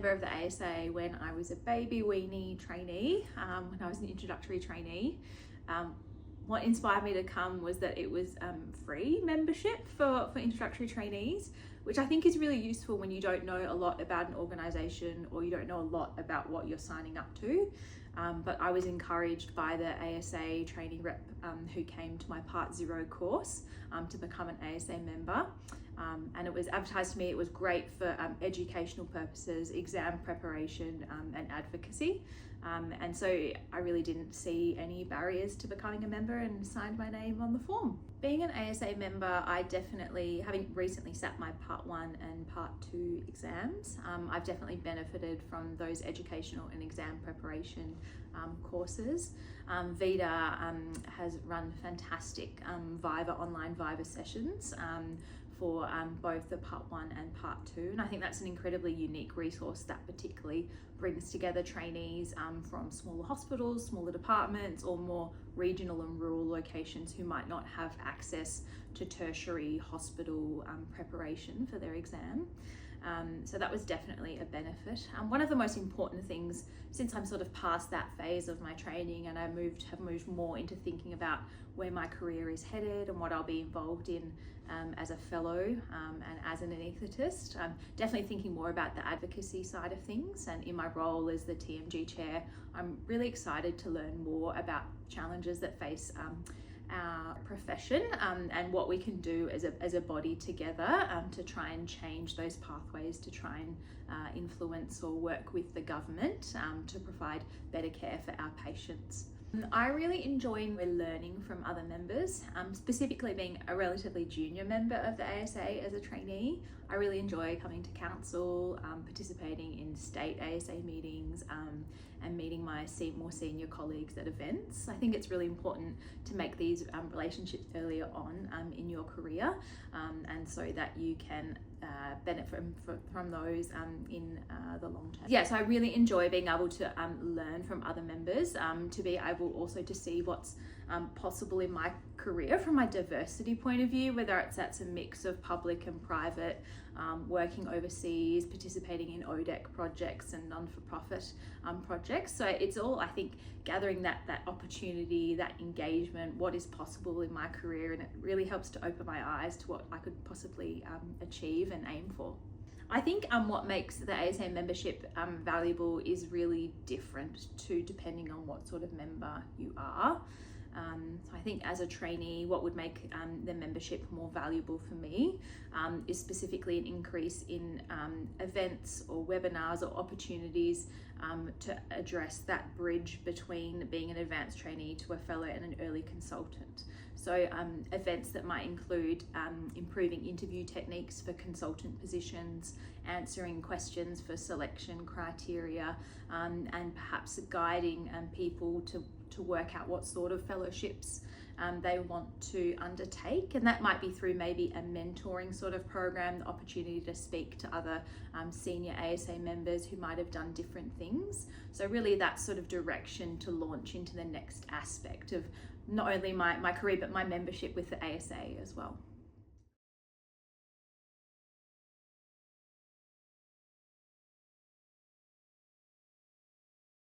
member of the ASA when I was a baby weenie trainee, when I was an introductory trainee. What inspired me to come was that it was free membership for introductory trainees, which I think is really useful when you don't know a lot about an organisation or you don't know a lot about what you're signing up to. But I was encouraged by the ASA trainee rep who came to my Part 0 course to become an ASA member. And it was advertised to me, it was great for educational purposes, exam preparation and advocacy. And so I really didn't see any barriers to becoming a member and signed my name on the form. Being an ASA member, I definitely, having recently sat my Part 1 and Part 2 exams, I've definitely benefited from those educational and exam preparation courses. VETA has run fantastic online Viva sessions for both the Part 1 and Part 2, and I think that's an incredibly unique resource that particularly brings together trainees from smaller hospitals, smaller departments, or more regional and rural locations who might not have access to tertiary hospital preparation for their exam. So that was definitely a benefit. One of the most important things, since I'm sort of past that phase of my training and I have moved more into thinking about where my career is headed and what I'll be involved in as a fellow and as an anaesthetist, definitely thinking more about the advocacy side of things. And in my role as the TMG chair, I'm really excited to learn more about challenges that face our profession and what we can do as a body together to try and change those pathways, to try and influence or work with the government to provide better care for our patients. I really enjoy learning from other members, specifically being a relatively junior member of the ASA as a trainee. I really enjoy coming to council, participating in state ASA meetings, and meeting my more senior colleagues at events. I think it's really important to make these relationships earlier on in your career, and so that you can benefit from those in the long term. Yeah, so I really enjoy being able to learn from other members, to be able also to see what's possible in my career from my diversity point of view, whether that's a mix of public and private, working overseas, participating in ODEC projects and non-for-profit projects. So it's all, I think, gathering that opportunity, that engagement, what is possible in my career, and it really helps to open my eyes to what I could possibly achieve and aim for. I think what makes the ASA membership valuable is really different depending on what sort of member you are. So I think as a trainee, what would make the membership more valuable for me is specifically an increase in events or webinars or opportunities to address that bridge between being an advanced trainee to a fellow and an early consultant. So events that might include improving interview techniques for consultant positions, answering questions for selection criteria, and perhaps guiding people to work out what sort of fellowships they want to undertake. And that might be through maybe a mentoring sort of program, the opportunity to speak to other senior ASA members who might have done different things. So really that sort of direction to launch into the next aspect of not only my career, but my membership with the ASA as well.